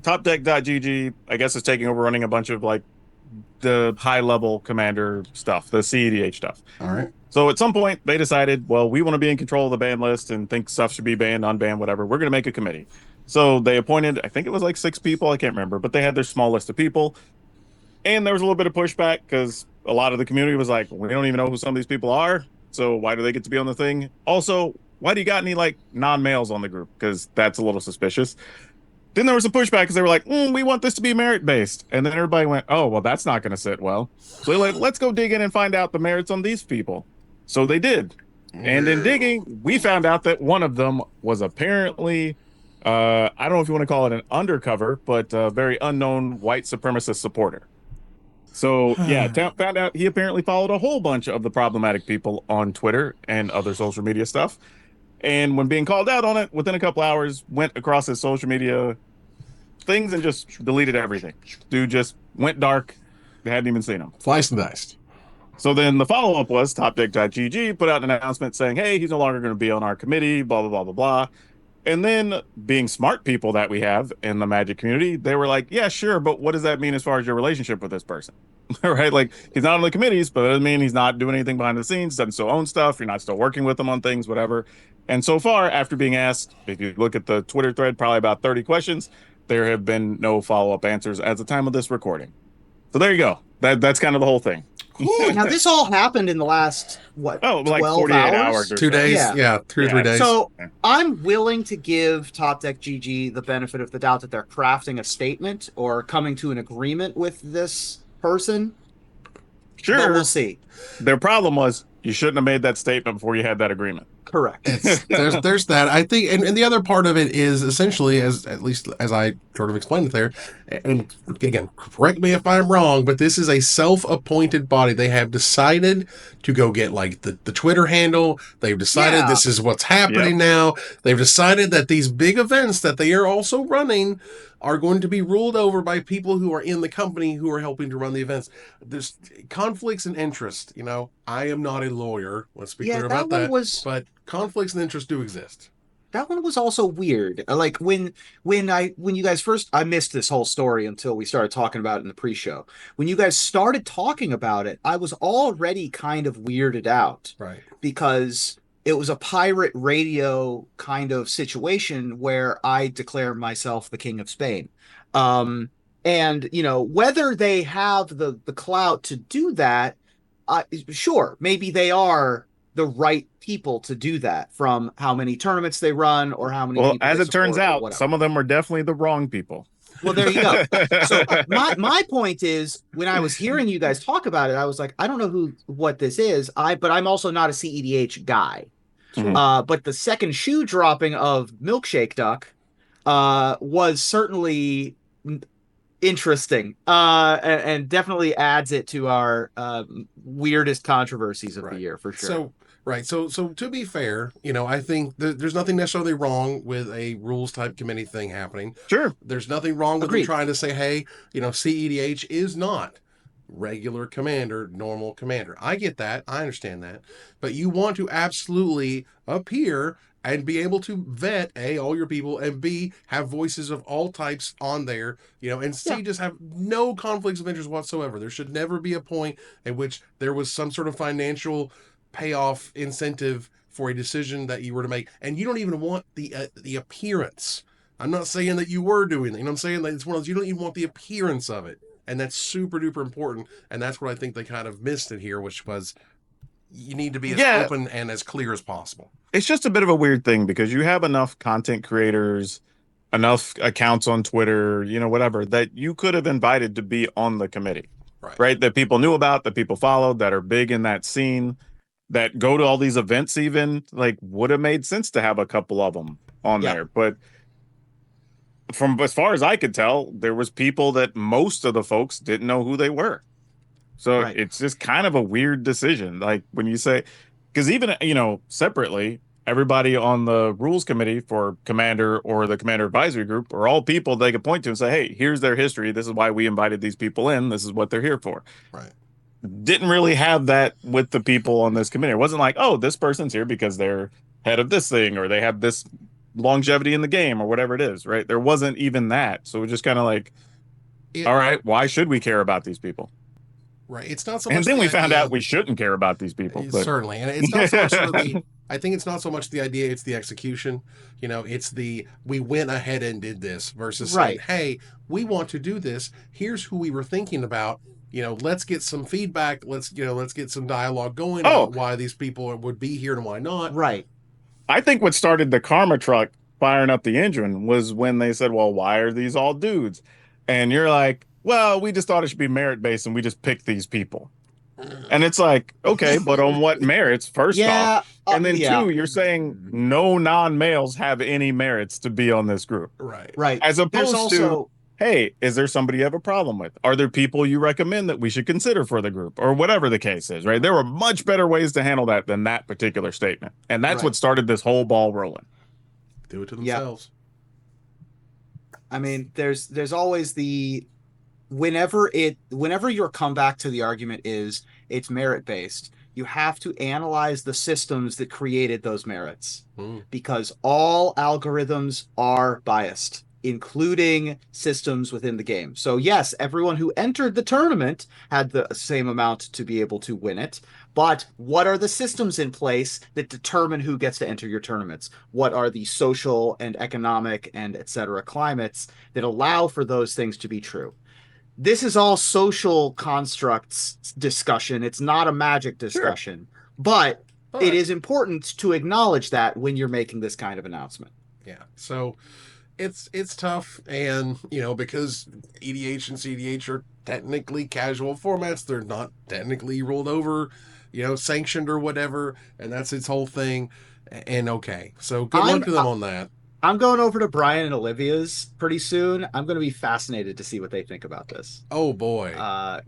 TopDeck.gg, I guess, is taking over running a bunch of like the high-level commander stuff, the cEDH stuff. All right. So at some point, they decided, well, we want to be in control of the ban list and think stuff should be banned, unbanned, whatever. We're going to make a committee. So they appointed, I think it was like 6 people, I can't remember, but they had their small list of people. And there was a little bit of pushback because a lot of the community was like, we don't even know who some of these people are. So why do they get to be on the thing? Also, why do you got any like non-males on the group? Because that's a little suspicious. Then there was some pushback because they were like, we want this to be merit based. And then everybody went, oh, well, that's not going to sit well. So they're like, let's go dig in and find out the merits on these people. So they did. And in digging, we found out that one of them was apparently, I don't know if you want to call it an undercover, but a very unknown white supremacist supporter. So yeah, found out he apparently followed a whole bunch of the problematic people on Twitter and other social media stuff. And when being called out on it, within a couple hours, went across his social media things and just deleted everything. Dude just went dark. They hadn't even seen him. Sliced and diced. So then the follow-up was TopDeck.gg put out an announcement saying, hey, he's no longer going to be on our committee, blah, blah, blah, blah, blah. And then being smart people that we have in the Magic community, they were like, yeah, sure, but what does that mean as far as your relationship with this person? Right? Like, he's not on the committees, but it doesn't mean he's not doing anything behind the scenes, doesn't still own stuff, you're not still working with him on things, whatever. And so far, after being asked, if you look at the Twitter thread, probably about 30 questions, there have been no follow-up answers at the time of this recording. So there you go. That's kind of the whole thing. Cool. Now, this all happened in the last, what, like 12 48 hours? 2 2 days? Yeah. 2 or 3 days. So I'm willing to give TopDeck.gg the benefit of the doubt that they're crafting a statement or coming to an agreement with this person. Sure. But we'll see. Their problem was you shouldn't have made that statement before you had that agreement. Correct. There's that. I think, and the other part of it is essentially, as at least as I sort of explained it there, and again, correct me if I'm wrong, but this is a self-appointed body. They have decided to go get like the Twitter handle. They've decided this is what's happening now. They've decided that these big events that they are also running are going to be ruled over by people who are in the company who are helping to run the events. There's conflicts and interest. You know, I am not a lawyer. Let's be clear about that. But conflicts and interest do exist. That one was also weird. Like when you guys first, I missed this whole story until we started talking about it in the pre-show. When you guys started talking about it, I was already kind of weirded out. Right. Because it was a pirate radio kind of situation where I declare myself the King of Spain. And, you know, whether they have the clout to do that, sure, maybe they are the right people to do that from how many tournaments they run or how many people as it turns out, some of them are definitely the wrong people. Well, there you go. So my point is, when I was hearing you guys talk about it, I was like, I don't know what this is. But I'm also not a cEDH guy. But the second shoe dropping of Milkshake Duck was certainly interesting and definitely adds it to our weirdest controversies of the year for sure. So to be fair, you know, I think there's nothing necessarily wrong with a rules type committee thing happening. Sure. There's nothing wrong with them trying to say, hey, you know, cEDH is not regular commander, normal commander. I get that. I understand that. But you want to absolutely appear and be able to vet A, all your people, and B, have voices of all types on there, you know, and C, just have no conflicts of interest whatsoever. There should never be a point at which there was some sort of financial payoff incentive for a decision that you were to make. And you don't even want the appearance. I'm not saying that you were doing that. You know what I'm saying? That it's one of those, you don't even want the appearance of it. And that's super duper important. And that's what I think they kind of missed it here, which was you need to be as open and as clear as possible. It's just a bit of a weird thing because you have enough content creators, enough accounts on Twitter, you know, whatever, that you could have invited to be on the committee, right? That people knew about, that people followed, that are big in that scene, that go to all these events even, like, would have made sense to have a couple of them on there. But from as far as I could tell, there was people that most of the folks didn't know who they were. So it's just kind of a weird decision. Like when you say, because even, you know, separately, everybody on the rules committee for commander or the commander advisory group are all people they could point to and say, hey, here's their history. This is why we invited these people in. This is what they're here for. Right. Didn't really have that with the people on this committee. It wasn't like, oh, this person's here because they're head of this thing or they have this longevity in the game or whatever it is, right? There wasn't even that. So we're just kind of like, all right, why should we care about these people? Right. It's not so much. And then we found out we shouldn't care about these people. But. Certainly. And it's not so much really, I think it's not so much the idea, it's the execution. You know, it's we went ahead and did this versus saying, hey, we want to do this. Here's who we were thinking about. let's get some feedback. Let's get some dialogue going Oh. about why these people would be here and why not. Right. I think what started the karma truck firing up the engine was when they said, well, why are these all dudes? And you're like, well, we just thought it should be merit based and we just picked these people. And it's like, okay, but on what merits, first off? And then two, you're saying no non-males have any merits to be on this group. Right. As opposed to, hey, is there somebody you have a problem with? Are there people you recommend that we should consider for the group? Or whatever the case is, right? There were much better ways to handle that than that particular statement. And that's what started this whole ball rolling. Do it to themselves. I mean, there's always the whenever your comeback to the argument is it's merit based, you have to analyze the systems that created those merits because all algorithms are biased, including systems within the game. So yes, everyone who entered the tournament had the same amount to be able to win it. But what are the systems in place that determine who gets to enter your tournaments? What are the social and economic and etc. climates that allow for those things to be true? This is all social constructs discussion. It's not a Magic discussion, but it is important to acknowledge that when you're making this kind of announcement. Yeah. So it's tough, and because EDH and cEDH are technically casual formats, they're not technically rolled over, sanctioned or whatever, and that's its whole thing. And okay, so good luck to them on that. I'm going over to Brian and Olivia's pretty soon. I'm going to be fascinated to see what they think about this. Oh boy,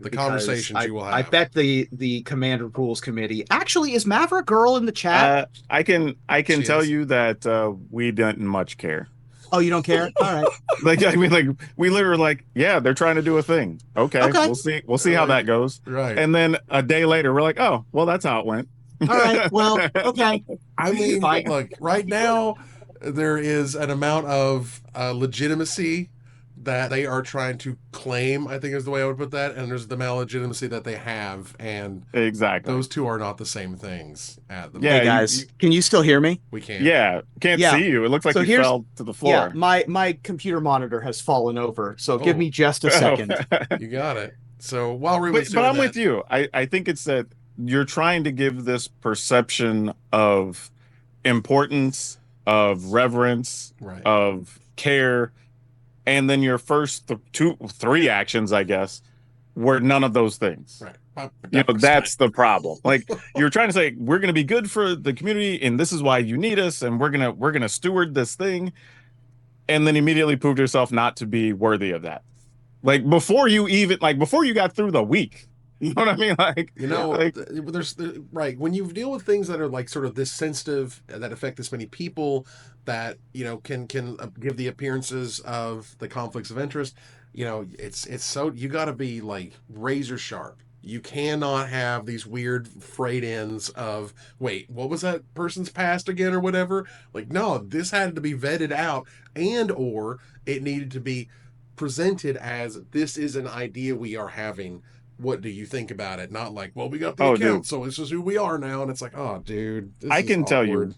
the conversations you will have. I bet the Commander Rules Committee actually is Maverick Girl in the chat. I can tell you that we didn't much care. Oh, you don't care? All right. We literally yeah, they're trying to do a thing. Okay. We'll see how that goes. Right. And then a day later, we're like, oh, well, that's how it went. All right. Well, okay. I mean, look, right now there is an amount of legitimacy that they are trying to claim, I think is the way I would put that, and there's the malegitimacy that they have, and exactly those two are not the same things at the moment. Hey guys, can you still hear me? We can. Yeah, can't see you. It looks like you fell to the floor. Yeah, my computer monitor has fallen over, so give me just a second. You got it. So while we but I'm with you. I think it's that you're trying to give this perception of importance, of reverence, of care, and then your first 3 actions, I guess, were none of those things. Right. That's the problem. Like, you're trying to say we're going to be good for the community, and this is why you need us, and we're gonna steward this thing, and then immediately proved yourself not to be worthy of that. Like before you got through the week. You know what I mean? There's when you deal with things that are like sort of this sensitive, that affect this many people, that can give the appearances of the conflicts of interest. It's so you got to be like razor sharp. You cannot have these weird frayed ends of, wait, what was that person's past again or whatever? Like, no, this had to be vetted out, or it needed to be presented as, this is an idea we are having. What do you think about it? Not like, well, we got the account, so this is who we are now. And it's like, oh, dude. I can tell you,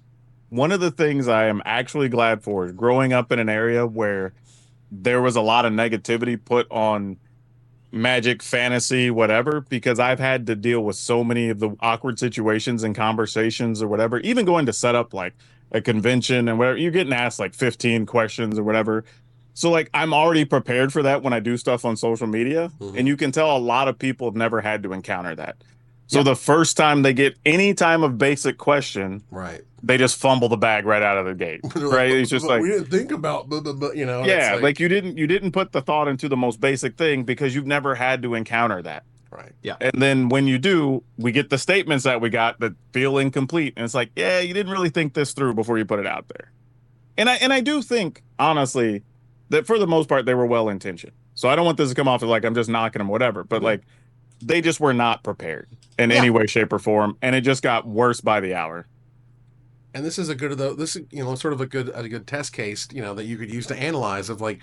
one of the things I am actually glad for is growing up in an area where there was a lot of negativity put on Magic, fantasy, whatever, because I've had to deal with so many of the awkward situations and conversations or whatever, even going to set up like a convention and whatever, you're getting asked like 15 questions or whatever. So like I'm already prepared for that when I do stuff on social media, and you can tell a lot of people have never had to encounter that. So the first time they get any time of basic question, they just fumble the bag right out of the gate. Right? It's just like, we didn't think about, yeah, like you didn't put the thought into the most basic thing because you've never had to encounter that. Right. Yeah. And then when you do, we get the statements that we got that feel incomplete, and it's like, yeah, you didn't really think this through before you put it out there. And I do think honestly that for the most part they were well intentioned. So I don't want this to come off as like I'm just knocking them, whatever. But like they just were not prepared in any way, shape, or form, and it just got worse by the hour. And this is a good, sort of a good test case, that you could use to analyze of like,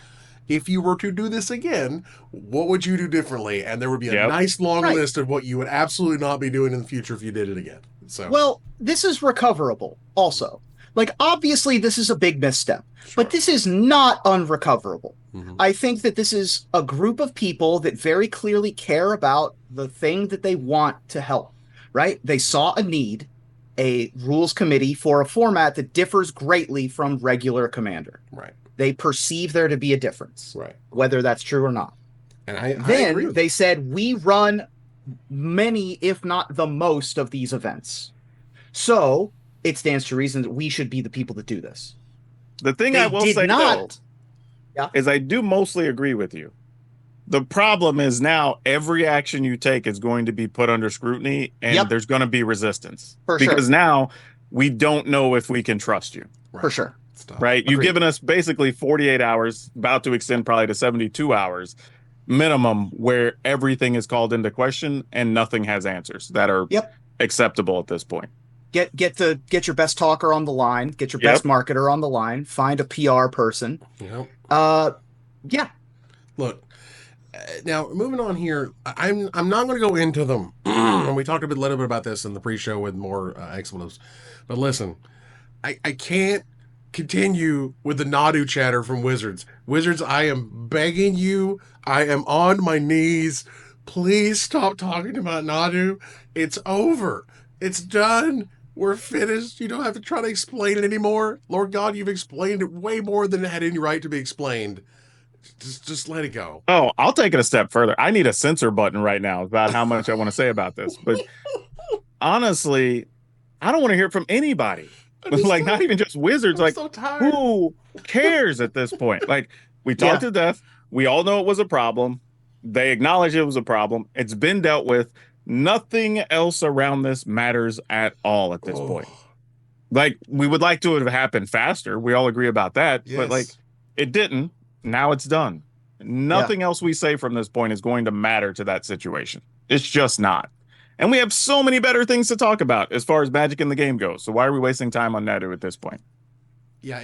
if you were to do this again, what would you do differently? And there would be a nice long list of what you would absolutely not be doing in the future if you did it again. So well, this is recoverable also. Like, obviously, this is a big misstep, Sure. but this is not unrecoverable. Mhm. I think that this is a group of people that very clearly care about the thing that they want to help, right? They saw a need, a rules committee for a format that differs greatly from regular Commander. Right. They perceive there to be a difference, Right. whether that's true or not. And I agree Then with they said, we run many, if not the most, of these events. So it stands to reason that we should be the people that do this. The thing They I will did say, not. though, is I do mostly agree with you. The problem is now every action you take is going to be put under scrutiny, and Yep. there's going to be resistance. For because sure. now we don't know if we can trust you. Right. For sure. Stop. Right? You've Agreed. given us basically 48 hours, about to extend probably to 72 hours minimum, where everything is called into question and nothing has answers that are Yep. acceptable at this point. Get your best talker on the line, get your best marketer on the line, find a PR person. Yep. Yeah. Look, now moving on here, I'm not going to go into them. And we talked a little bit about this in the pre-show with more expletives. But listen, I can't continue with the Nadu chatter from Wizards. Wizards, I am begging you. I am on my knees. Please stop talking about Nadu. It's over. It's done. We're finished. You don't have to try to explain it anymore. Lord God, you've explained it way more than it had any right to be explained. Just let it go. Oh, I'll take it a step further. I need a censor button right now about how much I want to say about this. But honestly, I don't want to hear from anybody. Like, not even just Wizards. I'm Like, so tired. who cares at this point? Like, we talked to death. We all know it was a problem. They acknowledge it was a problem. It's been dealt with. Nothing else around this matters at all at this point. Like, we would like to have happened faster. We all agree about that. Yes. But, like, it didn't. Now it's done. Nothing else we say from this point is going to matter to that situation. It's just not. And we have so many better things to talk about as far as Magic in the game goes. So why are we wasting time on Nadu at this point? Yeah,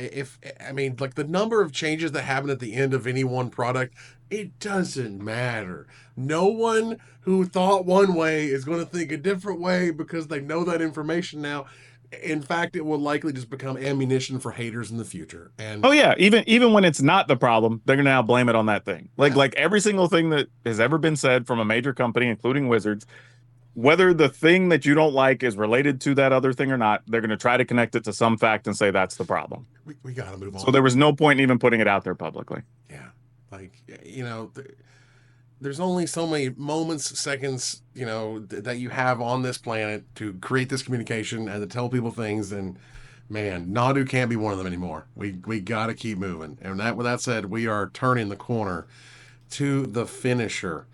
like the number of changes that happen at the end of any one product, it doesn't matter. No one who thought one way is going to think a different way because they know that information now. In fact, it will likely just become ammunition for haters in the future. And oh yeah, even when it's not the problem, they're gonna now blame it on that thing. Like every single thing that has ever been said from a major company, including Wizards, whether the thing that you don't like is related to that other thing or not, they're gonna try to connect it to some fact and say that's the problem. we got to move on. So there was no point in even putting it out there publicly. Yeah, like there's only so many moments, seconds, that you have on this planet to create this communication and to tell people things. And man, Nadu can't be one of them anymore. We got to keep moving. And with that said, we are turning the corner to the finisher.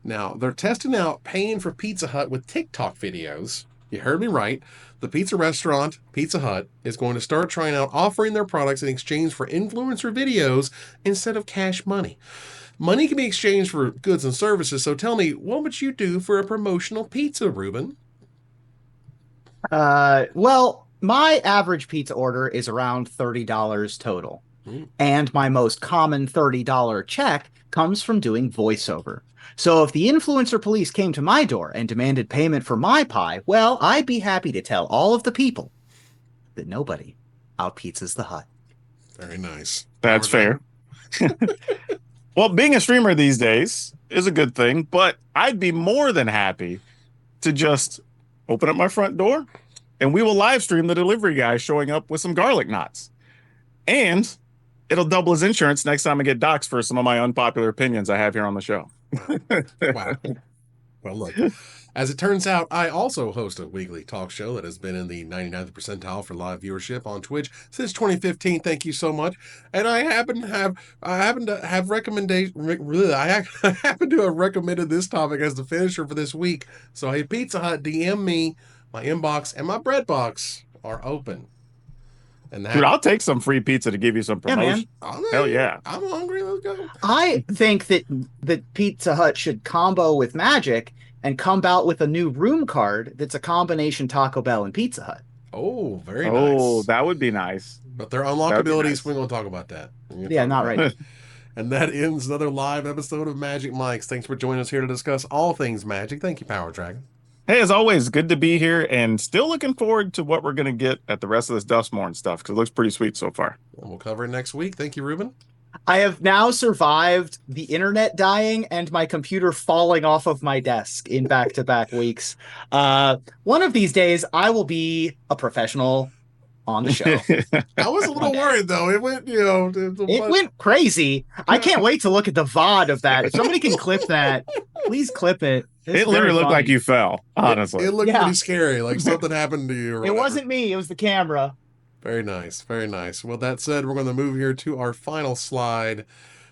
Now, they're testing out paying for Pizza Hut with TikTok videos. You heard me right. The pizza restaurant, Pizza Hut, is going to start trying out offering their products in exchange for influencer videos instead of cash money. Money can be exchanged for goods and services, so tell me, what would you do for a promotional pizza, Reuben? Well, my average pizza order is around $30 total. And my most common $30 check comes from doing voiceover. So if the influencer police came to my door and demanded payment for my pie, well, I'd be happy to tell all of the people that nobody out-pizzas the Hut. Very nice. That's fair. Well, being a streamer these days is a good thing, but I'd be more than happy to just open up my front door and we will live stream the delivery guy showing up with some garlic knots. And it'll double his insurance next time I get doxxed for some of my unpopular opinions I have here on the show. Wow. Well, look, as it turns out, I also host a weekly talk show that has been in the 99th percentile for live viewership on Twitch since 2015. Thank you so much. And I happen to have recommended this topic as the finisher for this week. So hey, Pizza Hut, DM me. My inbox and my bread box are open. And Dude, I'll take some free pizza to give you some promotion. Yeah, man. Hell yeah. I'm hungry. Let's go. I think that Pizza Hut should combo with Magic and come out with a new room card that's a combination Taco Bell and Pizza Hut. Oh, very nice. Oh, that would be nice. But their unlockabilities, we're going to talk about that. Yeah, not right now. And that ends another live episode of Magic Mics. Thanks for joining us here to discuss all things Magic. Thank you, PowrDragn. Hey, as always, good to be here and still looking forward to what we're going to get at the rest of this Duskmourn stuff because it looks pretty sweet so far. And we'll cover it next week. Thank you, Reuben. I have now survived the internet dying and my computer falling off of my desk in back-to-back weeks. One of these days, I will be a professional on the show. I was a little worried, though. It went, It went crazy. I can't wait to look at the VOD of that. If somebody can clip that, please clip it. It literally looked like you fell, honestly. It looked pretty scary, like something happened to you. It wasn't me. It was the camera. Very nice. Very nice. Well, that said, we're going to move here to our final slide.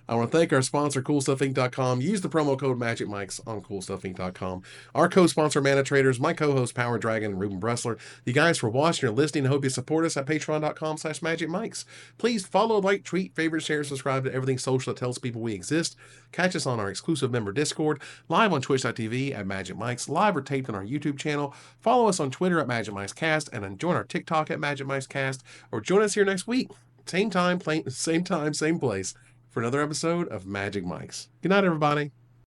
I want to thank our sponsor, CoolStuffInc.com. Use the promo code MagicMikes on CoolStuffInc.com. Our co-sponsor, Mana Traders, my co-host, PowrDragn, and Reuben Bressler. You guys for watching or listening. I hope you support us at Patreon.com/MagicMikes. Please follow, like, tweet, favorite, share, subscribe to everything social that tells people we exist. Catch us on our exclusive member Discord, live on Twitch.tv at MagicMikes, live or taped on our YouTube channel. Follow us on Twitter at MagicMikesCast, and then join our TikTok at MagicMikesCast, or join us here next week. Same time, same place, for another episode of Magic Mikes. Good night, everybody.